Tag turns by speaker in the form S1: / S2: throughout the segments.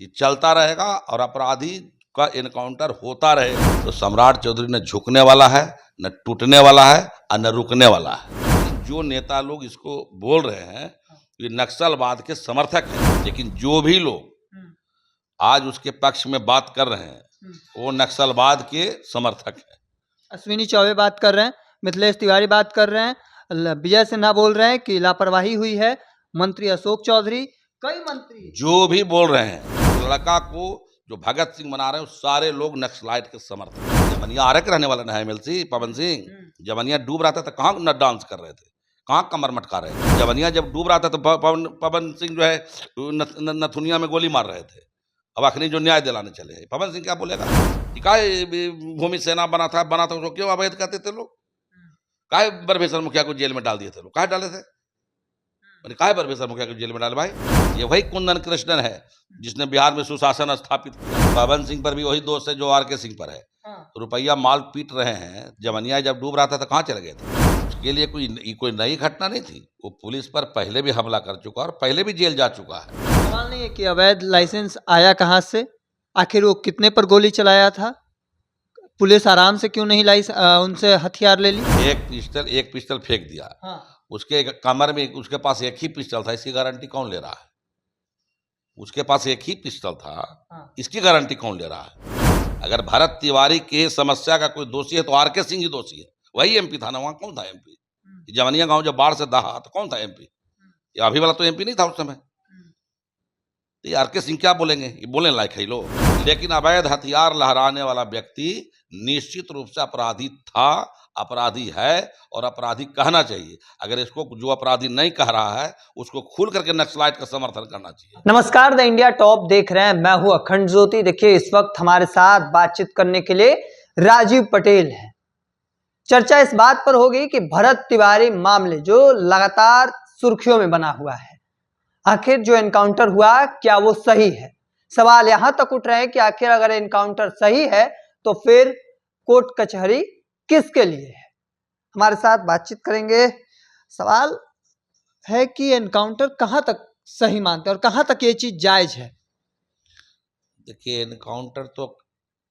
S1: ये चलता रहेगा और अपराधी का एनकाउंटर होता रहे। तो सम्राट चौधरी न झुकने वाला है, न टूटने वाला है और न रुकने वाला है। जो नेता लोग इसको बोल रहे हैं ये नक्सलवाद के समर्थक हैं, लेकिन जो भी लोग आज उसके पक्ष में बात कर रहे हैं वो नक्सलवाद के समर्थक हैं।
S2: अश्विनी चौबे बात कर रहे हैं, मिथिलेश तिवारी बात कर रहे हैं, विजय सिन्हा बोल रहे हैं कि लापरवाही हुई है, मंत्री अशोक चौधरी, कई मंत्री
S1: जो भी बोल रहे हैं लड़का को जो भगत सिंह बना रहे हैं सारे लोग नक्सलाइट के समर्थक हैं। जमनिया आरक रहने वाला ना एमएलसी पवन सिंह, जमनिया डूब रहा था तो कहाँ न डांस कर रहे थे, कहाँ कमर मटका रहे थे। जमनिया जब डूब रहा था तो पवन सिंह जो है नथुनिया में गोली मार रहे थे। अब आखिरी जो न्याय दिलाने चले हैं पवन सिंह क्या बोलेगा कि काहे भूमि सेना बना था उसको क्यों अवैध कहते थे लोग, काहे ब्रह्मेश्वर मुखिया को जेल में डाल दिए थे लोग, काहे डाले थे, काहे ब्रह्मेश्वर मुखिया को जेल में डाले भाई। ये वही कुंदन कृष्णन है जिसने बिहार में सुशासन स्थापित किया। पवन सिंह पर भी वही दोष है जो आरके सिंह पर है। रुपया माल पीट रहे हैं। जमनिया जब डूब रहा था तो कहाँ चले गए थे। उसके लिए कोई नई घटना नहीं थी। वो पुलिस पर पहले भी हमला कर चुका और पहले भी जेल जा चुका है।
S2: सवाल नहीं है कि अवैध लाइसेंस आया कहाँ से, आखिर वो कितने पर गोली चलाया था, पुलिस आराम से क्यों नहीं उनसे हथियार ले ली।
S1: एक पिस्टल फेंक दिया। उसके कमर में उसके पास एक ही पिस्टल था, इसकी गारंटी कौन ले रहा है। उसके पास एक ही पिस्टल था, इसकी गारंटी कौन ले रहा है। अगर भरत तिवारी के समस्या का कोई दोषी है तो आरके सिंह ही दोषी है। वही एमपी था ना, वहां कौन था एमपी। जमनिया गांव जब बाढ़ से दहा तो कौन था एमपी, ये अभी वाला तो एमपी नहीं था उस समय। तो आरके सिंह क्या बोलेंगे, ये बोलने लायक है लोग। लेकिन अवैध हथियार लहराने वाला व्यक्ति निश्चित रूप से अपराधी था, अपराधी है और अपराधी कहना चाहिए। अगर इसको जो अपराधी नहीं कह रहा है उसको खुल करके नक्सलाइट का समर्थन करना चाहिए।
S2: नमस्कार, द इंडिया टॉप देख रहे हैं, मैं हूं अखंड ज्योति। देखिए इस वक्त हमारे साथ बातचीत करने के लिए राजीव पटेल है। चर्चा इस बात पर होगी कि भरत तिवारी मामले जो लगातार सुर्खियों में बना हुआ है, आखिर जो एनकाउंटर हुआ क्या वो सही है। सवाल यहां तक उठ रहे हैं कि आखिर अगर एनकाउंटर सही है तो फिर कोर्ट कचहरी किसके लिए है। हमारे साथ बातचीत करेंगे। सवाल है कि एनकाउंटर कहां तक सही मानते हैं और कहां तक ये चीज जायज है।
S1: देखिए एनकाउंटर तो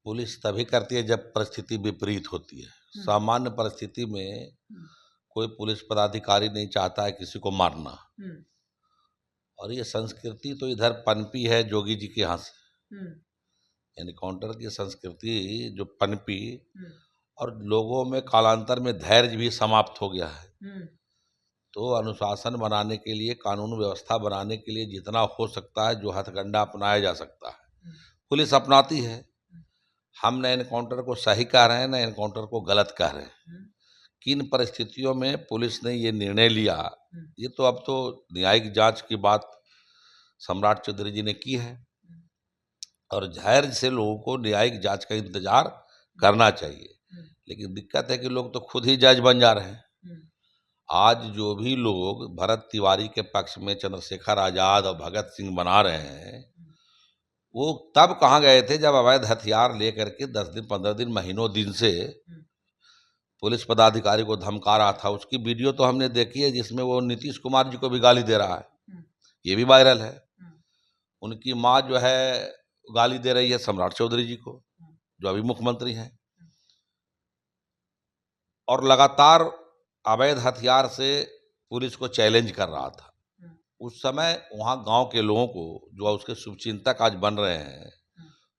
S1: पुलिस तभी करती है जब परिस्थिति विपरीत होती है। सामान्य परिस्थिति में कोई पुलिस पदाधिकारी नहीं चाहता है किसी को मारना, और ये संस्कृति तो इधर पनपी है जोगी जी के यहाँ से। एनकाउंटर की संस्कृति जो पनपी और लोगों में कालांतर में धैर्य भी समाप्त हो गया है। तो अनुशासन बनाने के लिए, कानून व्यवस्था बनाने के लिए जितना हो सकता है, जो हथकंडा अपनाया जा सकता है पुलिस अपनाती है। हम न एनकाउंटर को सही कह रहे हैं न एनकाउंटर को गलत कह रहे हैं। किन परिस्थितियों में पुलिस ने ये निर्णय लिया, ये तो अब तो न्यायिक जांच की बात सम्राट चौधरी जी ने की है और धैर्य से लोगों को न्यायिक जांच का इंतजार करना चाहिए। लेकिन दिक्कत है कि लोग तो खुद ही जज बन जा रहे हैं। आज जो भी लोग भरत तिवारी के पक्ष में चंद्रशेखर आजाद और भगत सिंह बना रहे हैं, वो तब कहाँ गए थे जब अवैध हथियार लेकर के 10 दिन 15 दिन महीनों दिन से पुलिस पदाधिकारी को धमका रहा था। उसकी वीडियो तो हमने देखी है जिसमें वो नीतीश कुमार जी को भी गाली दे रहा है, ये भी वायरल है। उनकी माँ जो है गाली दे रही है सम्राट चौधरी जी को जो अभी मुख्यमंत्री हैं, और लगातार अवैध हथियार से पुलिस को चैलेंज कर रहा था। उस समय वहाँ गांव के लोगों को जो उसके शुभचिंतक आज बन रहे हैं,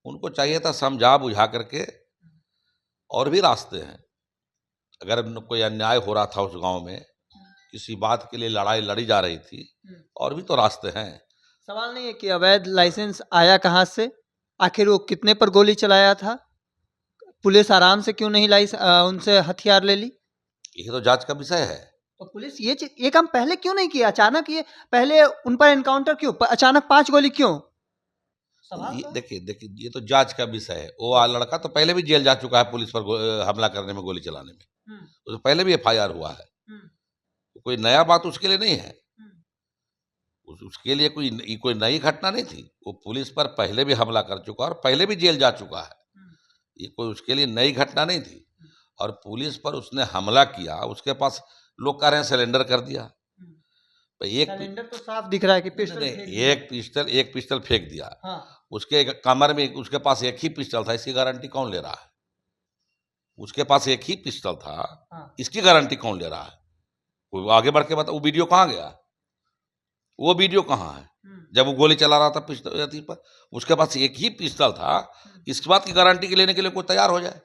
S1: उनको चाहिए था समझा बुझा करके। और भी रास्ते हैं। अगर कोई अन्याय हो रहा था उस गांव में, किसी बात के लिए लड़ाई लड़ी जा रही थी, और भी तो रास्ते हैं।
S2: सवाल नहीं है कि अवैध लाइसेंस आया कहाँ से, आखिर वो कितने पर गोली चलाया था, पुलिस आराम से क्यों नहीं उनसे हथियार ले ली।
S1: ये तो जांच का विषय है।
S2: तो पुलिस ये काम पहले क्यों नहीं किया, अचानक ये पहले उन पर एनकाउंटर क्यों, अचानक 5 गोली क्यों।
S1: देखिए ये तो जांच का विषय है। वो लड़का तो पहले भी जेल जा चुका है पुलिस पर हमला करने में, गोली चलाने में। तो पहले भी एफआईआर हुआ है। तो कोई नया बात उसके लिए नहीं है। उसके लिए कोई नई घटना नहीं थी। वो पुलिस पर पहले भी हमला कर चुका और पहले भी जेल जा चुका है। ये कोई उसके लिए नई घटना नहीं थी। और पुलिस पर उसने हमला किया, उसके पास लोग कह रहे हैं सिलेंडर कर दिया।
S2: सिलेंडर तो साफ दिख रहा है कि
S1: एक पिस्टल फेंक दिया। उसके कमर में उसके पास एक ही पिस्टल था, इसकी गारंटी कौन ले रहा है? उसके पास एक ही पिस्टल था,
S2: हाँ।
S1: इसकी गारंटी कौन ले रहा है? वो आगे बढ़ के बता, वो वीडियो कहाँ गया? वो वीडियो कहाँ है? जब वो गोली चला रहा था पिस्टल अथी पर, उसके पास एक ही पिस्टल था, इसके बाद की गारंटी के लेने के लिए कोई तैयार हो जाए।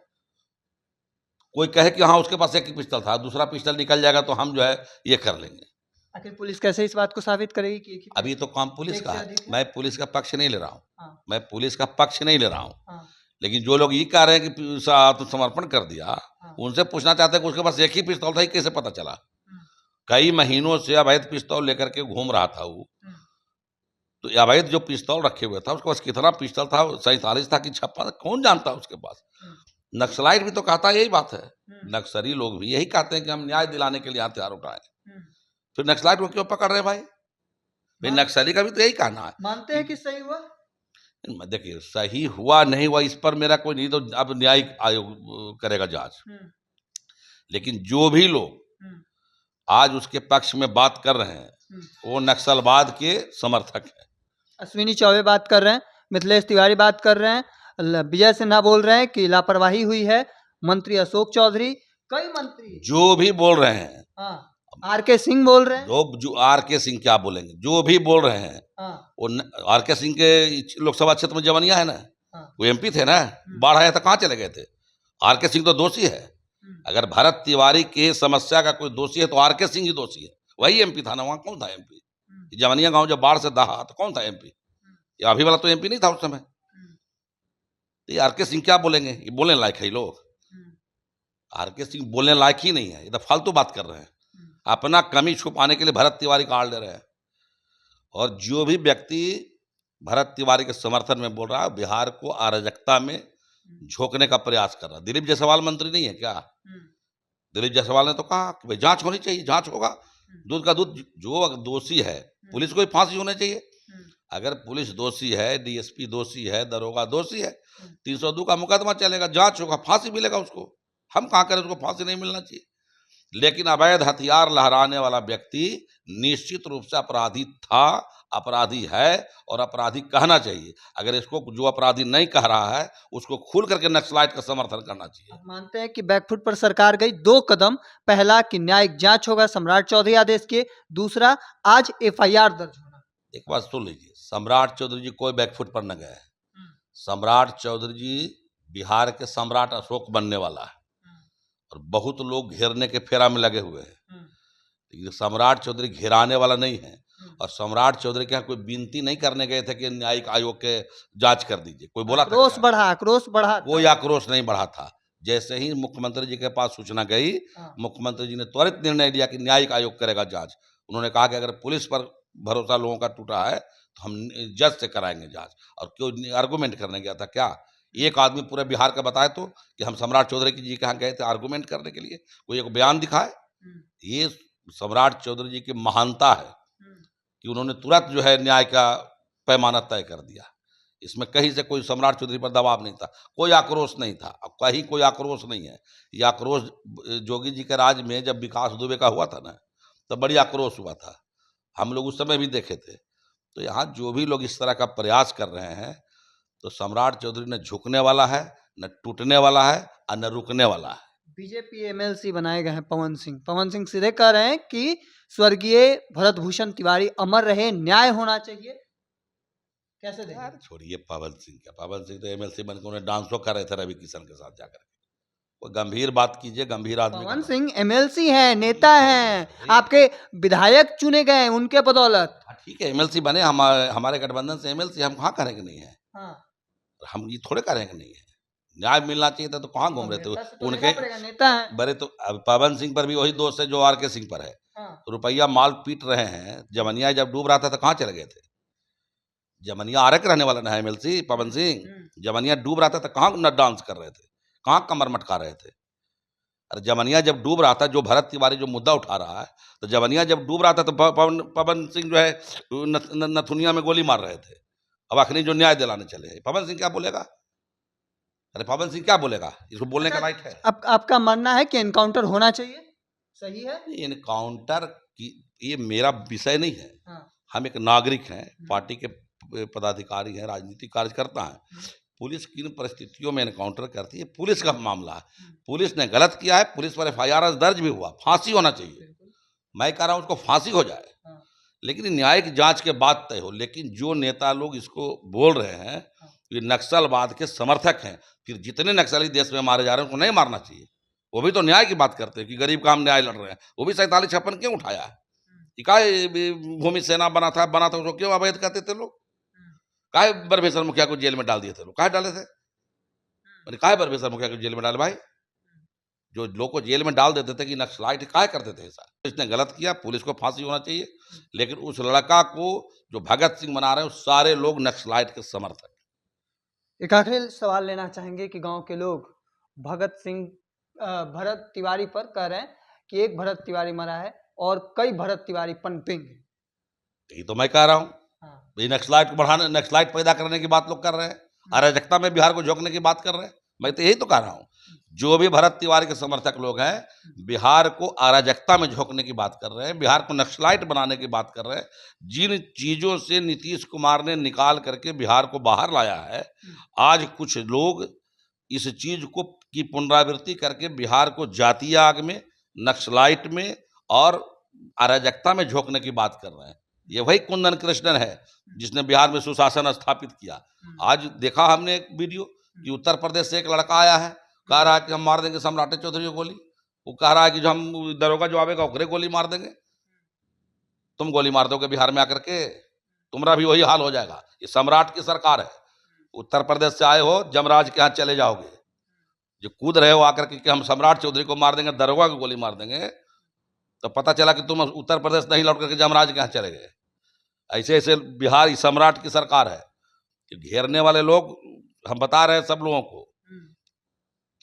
S1: कोई कहे कि हाँ उसके पास एक ही पिस्टल था, दूसरा पिस्टल निकल जाएगा तो हम जो है ये कर लेंगे।
S2: आखिर पुलिस कैसे इस बात को साबित करेगी कि एक ही
S1: अभी तो काम पुलिस
S2: एक
S1: का
S2: से
S1: है,
S2: अधिक है?
S1: मैं पुलिस का पक्ष नहीं ले रहा हूँ,
S2: हाँ,
S1: मैं पुलिस का पक्ष नहीं ले रहा हूँ।
S2: हाँ,
S1: लेकिन जो लोग ये कह रहे हैं कि आत्मसमर्पण कर दिया,
S2: हाँ।
S1: उनसे पूछना चाहते हैं कि उसके पास एक ही पिस्तौल था, ये कैसे पता चला?
S2: हम्म,
S1: कई महीनों से अवैध पिस्तौल लेकर के घूम रहा था वो।
S2: हम्म,
S1: तो अवैध जो पिस्तौल रखे हुए था, उसके पास कितना पिस्टल था, 47 था कि 56, कौन जानता उसके पास?
S2: हम्म,
S1: नक्सलाइट भी तो कहता यही बात है,
S2: हम्म,
S1: नक्सली लोग भी यही कहते हैं कि हम न्याय दिलाने के लिए हथियार उठाए।
S2: हम्म।
S1: फिर नक्सलाइट को क्यों पकड़ रहे हैं भाई? भाई
S2: मान-
S1: नक्सली का भी तो यही कहना है।
S2: मानते हैं कि सही हुआ?
S1: देखिए, सही हुआ नहीं हुआ इस पर मेरा कोई नहीं, तो अब न्यायिक आयोग करेगा जांच।
S2: हम्म,
S1: लेकिन जो भी लोग
S2: हम्म,
S1: आज उसके पक्ष में बात कर रहे हैं,
S2: हम्म।
S1: वो नक्सलवाद के समर्थक हैं।
S2: अश्विनी चौबे बात कर रहे हैं, मिथिलेश तिवारी बात कर रहे हैं, विजय सिन्हा बोल रहे हैं कि लापरवाही हुई है, मंत्री अशोक चौधरी, कई मंत्री,
S1: जो भी बोल रहे हैं,
S2: हाँ, आर.के. सिंह बोल रहे हैं,
S1: जो आर.के. सिंह क्या बोलेंगे, जो भी बोल रहे हैं,
S2: हाँ,
S1: वो आर.के. सिंह के लोकसभा क्षेत्र में जवनिया है ना,
S2: हाँ,
S1: वो एमपी थे ना, बाढ़ आया था कहाँ चले गए थे? आर.के. सिंह तो दोषी है। अगर भरत तिवारी के समस्या का कोई दोषी है तो आर.के. सिंह ही दोषी है। वही एमपी था ना, वहाँ कौन था एमपी? जवनिया गांव जब बाढ़ से दहा तो कौन था एमपी? ये अभी वाला तो एमपी नहीं था उस समय। तो ये आर.के. सिंह क्या बोलेंगे? ये बोलने लायक है ये लोग? आर.के. सिंह बोलने लायक ही नहीं है, ये तो फालतू बात कर रहे हैं। अपना कमी छुपाने के लिए भरत तिवारी का आड़ ले रहे हैं। और जो भी व्यक्ति भरत तिवारी के समर्थन में बोल रहा है, बिहार को अराजकता में झोंकने का प्रयास कर रहा है। दिलीप जायसवाल मंत्री नहीं है क्या? दिलीप जायसवाल ने तो कहा कि भाई जांच होनी चाहिए, जांच होगा, दूध का दूध। जो अगर दोषी है, पुलिस को भी फांसी होनी चाहिए। अगर पुलिस दोषी है, डीएसपी दोषी है, दरोगा दोषी है, 302 का मुकदमा चलेगा, जांच होगा, फांसी मिलेगा उसको। हम कहाँ करें, उसको फांसी नहीं मिलना चाहिए। लेकिन अवैध हथियार लहराने वाला व्यक्ति निश्चित रूप से अपराधी था, अपराधी है और अपराधी कहना चाहिए। अगर इसको जो अपराधी नहीं कह रहा है, उसको खुल करके नक्सलाइट का समर्थन करना चाहिए।
S2: आप मानते हैं कि बैकफुट पर सरकार गई, 2 कदम, पहला कि न्यायिक जांच होगा सम्राट चौधरी आदेश के, दूसरा आज एफआईआर दर्ज होना।
S1: एक बात सुन लीजिए, सम्राट चौधरी जी कोई बैकफुट पर न गए। सम्राट चौधरी जी बिहार के सम्राट अशोक बनने वाला है और बहुत लोग घेरने के फेरा में लगे हुए हैं। लेकिन सम्राट चौधरी घेराने वाला नहीं है। और सम्राट चौधरी के यहाँ कोई विनती नहीं करने गए थे कि न्यायिक आयोग के जांच कर दीजिए। कोई बोला था
S2: आक्रोश
S1: क्या?
S2: बढ़ा, आक्रोश बढ़ा,
S1: कोई आक्रोश नहीं बढ़ा था। जैसे ही मुख्यमंत्री जी के पास सूचना गई, मुख्यमंत्री जी ने त्वरित निर्णय लिया कि न्यायिक आयोग करेगा जांच। उन्होंने कहा कि अगर पुलिस पर भरोसा लोगों का टूटा है तो हम जज से कराएंगे जांच। और क्यों आर्गूमेंट करने गया था क्या? एक आदमी पूरे बिहार का बताए तो कि हम सम्राट चौधरी जी के यहाँ गए थे आर्गूमेंट करने के लिए, कोई एक बयान दिखाए। ये सम्राट चौधरी जी की महानता है कि उन्होंने तुरंत जो है न्याय का पैमाना तय कर दिया। इसमें कहीं से कोई सम्राट चौधरी पर दबाव नहीं था, कोई आक्रोश नहीं था। अब कहीं कोई आक्रोश नहीं है। ये आक्रोश जोगी जी के राज में जब विकास दुबे का हुआ था ना, तब बड़ी आक्रोश हुआ था। हम लोग उस समय भी देखे थे। तो यहाँ जो भी लोग इस तरह का प्रयास कर रहे हैं, तो सम्राट चौधरी न झुकने वाला है, न टूटने वाला है और न रुकने वाला है।
S2: बीजेपी एमएलसी बनाए गए हैं पवन सिंह। पवन सिंह सीधे कह रहे हैं कि स्वर्गीय भरत भूषण तिवारी अमर रहे, न्याय होना चाहिए। कैसे देखें?
S1: यार छोड़िए पवन सिंह का। पवन सिंह तो एमएलसी बनकर उन्हें डांसो कर रहे थे रवि किशन के साथ जाकर। कोई गंभीर बात कीजिए, गंभीर आदमी।
S2: पवन सिंह एमएलसी हैं, नेता हैं, आपके विधायक चुने गए हैं उनके बदौलत।
S1: ठीक है, एमएलसी बने, हमारे गठबंधन से एमएलसी, हम कहाँ करेंगे नहीं है? हम ये थोड़े करेंगे नहीं है। न्याय मिलना चाहिए था तो कहाँ घूम रहे थे उनके?
S2: नेता हैं।
S1: बड़े तो अब पवन सिंह पर भी वही दोष है जो आर.के. सिंह पर है। रुपया माल पीट रहे हैं। जमनिया जब डूब रहा था तो कहाँ चले गए थे? जमनिया आरक रहने वाला ना है एमएलसी पवन सिंह। जमनिया डूब रहा था तो कहाँ न डांस कर रहे थे, कहाँ कमर मटका रहे थे? अरे जमनिया जब डूब रहा था, जो भरत तिवारी जो मुद्दा उठा रहा है, तो जमनिया जब डूब रहा था तो पवन सिंह जो है नथुनिया में गोली मार रहे थे। अब आखिरी जो न्याय दिलाने चले, पवन सिंह क्या बोलेगा? अरे पवन सिंह क्या बोलेगा? इसको बोलने का लायक है?
S2: अब आपका मानना है कि एनकाउंटर होना चाहिए, सही है?
S1: एनकाउंटर की ये मेरा विषय नहीं है।
S2: हाँ।
S1: हम एक नागरिक हैं, पार्टी के पदाधिकारी हैं, राजनीतिक कार्यकर्ता हैं। पुलिस किन परिस्थितियों में एनकाउंटर करती है, पुलिस का मामला है। पुलिस ने गलत किया है, पुलिस पर FIR दर्ज भी हुआ, फांसी होना चाहिए। मैं कह रहा हूँ उसको फांसी हो जाए, लेकिन न्यायिक जांच के बाद तय हो। लेकिन जो नेता लोग इसको बोल रहे हैं, ये नक्सलवाद के समर्थक हैं। फिर जितने नक्सली देश में मारे जा रहे हैं उनको नहीं मारना चाहिए। वो भी तो न्याय की बात करते हैं कि गरीब का हम न्याय लड़ रहे हैं। वो भी 47-56 क्यों उठाया है? काहे भूमि सेना बना था उसको क्यों अवैध कहते थे लोग? काहे ब्रह्मेश्वर मुखिया को जेल में डाल दिए थे लोग? काहे डाले थे? काहे ब्रह्मेश्वर मुखिया को जेल में डाले भाई? जो लोग को जेल में डाल देते थे कि नक्सलाइट, काहे करते थे ऐसा? इसने गलत किया, पुलिस को फांसी होना चाहिए। लेकिन उस लड़का को जो भगत सिंह बना रहे हैं, सारे लोग नक्सलाइट के समर्थक।
S2: एक आखिरी सवाल लेना चाहेंगे कि गांव के लोग भरत तिवारी पर कह रहे हैं कि एक भरत तिवारी मरा है और कई भरत तिवारी पनपेंगे।
S1: यही तो मैं कह रहा हूँ। ये नक्सलाइट को बढ़ाने, नक्सलाइट पैदा करने की बात लोग कर रहे हैं, अराजकता में बिहार को झोंकने की बात कर रहे हैं। मैं तो यही तो कह रहा हूँ, जो भी भरत तिवारी के समर्थक लोग हैं, बिहार को अराजकता में झोंकने की बात कर रहे हैं, बिहार को नक्सलाइट बनाने की बात कर रहे हैं। जिन चीजों से नीतीश कुमार ने निकाल करके बिहार को बाहर लाया है, आज कुछ लोग इस चीज को की पुनरावृत्ति करके बिहार को जातीय आग में, नक्सलाइट में और अराजकता में झोंकने की बात कर रहे हैं। ये वही कुंदन कृष्णन है जिसने बिहार में सुशासन स्थापित किया। आज देखा हमने एक वीडियो कि उत्तर प्रदेश से एक लड़का आया है, कह रहा है कि हम मार देंगे सम्राट चौधरी को गोली। वो कह रहा है कि जो हम दरोगा जो आवेगा ओकरे गोली मार देंगे। तुम गोली मार दोगे बिहार में आकर के, तुम्हारा भी वही हाल हो जाएगा। ये सम्राट की सरकार है। उत्तर प्रदेश से आए हो, जमराज के यहाँ चले जाओगे। जो कूद रहे हो आकर के कि हम सम्राट चौधरी को मार देंगे, दरोगा को गोली मार देंगे, तो पता चला कि तुम उत्तर प्रदेश नहीं लौट करके जमराज के यहाँ चले गए। ऐसे ऐसे बिहार सम्राट की सरकार है कि घेरने वाले लोग, हम बता रहे हैं सब लोगों को,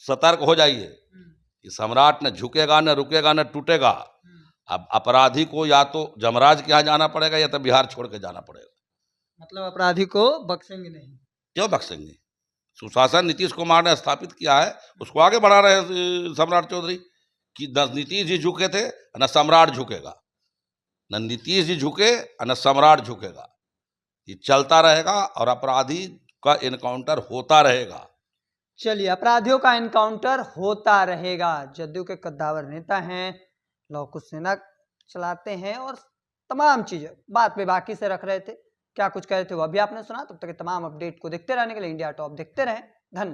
S1: सतर्क हो जाइए कि सम्राट न झुकेगा, न रुकेगा, न टूटेगा। अब अपराधी को या तो जमराज के यहाँ जाना पड़ेगा या तो बिहार छोड़ के जाना पड़ेगा।
S2: मतलब अपराधी को बख्शेंगे नहीं।
S1: क्यों बख्शेंगे? सुशासन नीतीश कुमार ने स्थापित किया है, उसको आगे बढ़ा रहे हैं सम्राट चौधरी कि न नीतीश जी झुके थे न सम्राट झुकेगा, न नीतीश जी झुके न सम्राट झुकेगा। ये चलता रहेगा और अपराधी का एनकाउंटर होता रहेगा।
S2: चलिए, अपराधियों का एनकाउंटर होता रहेगा। जदयू के कद्दावर नेता हैं, लौह कुश सेना चलाते हैं और तमाम चीजें बात पे बाकी से रख रहे थे। क्या कुछ कह रहे थे वो अभी आपने सुना। तब तक तमाम अपडेट को देखते रहने के लिए इंडिया टॉप देखते रहें। धन्यवाद।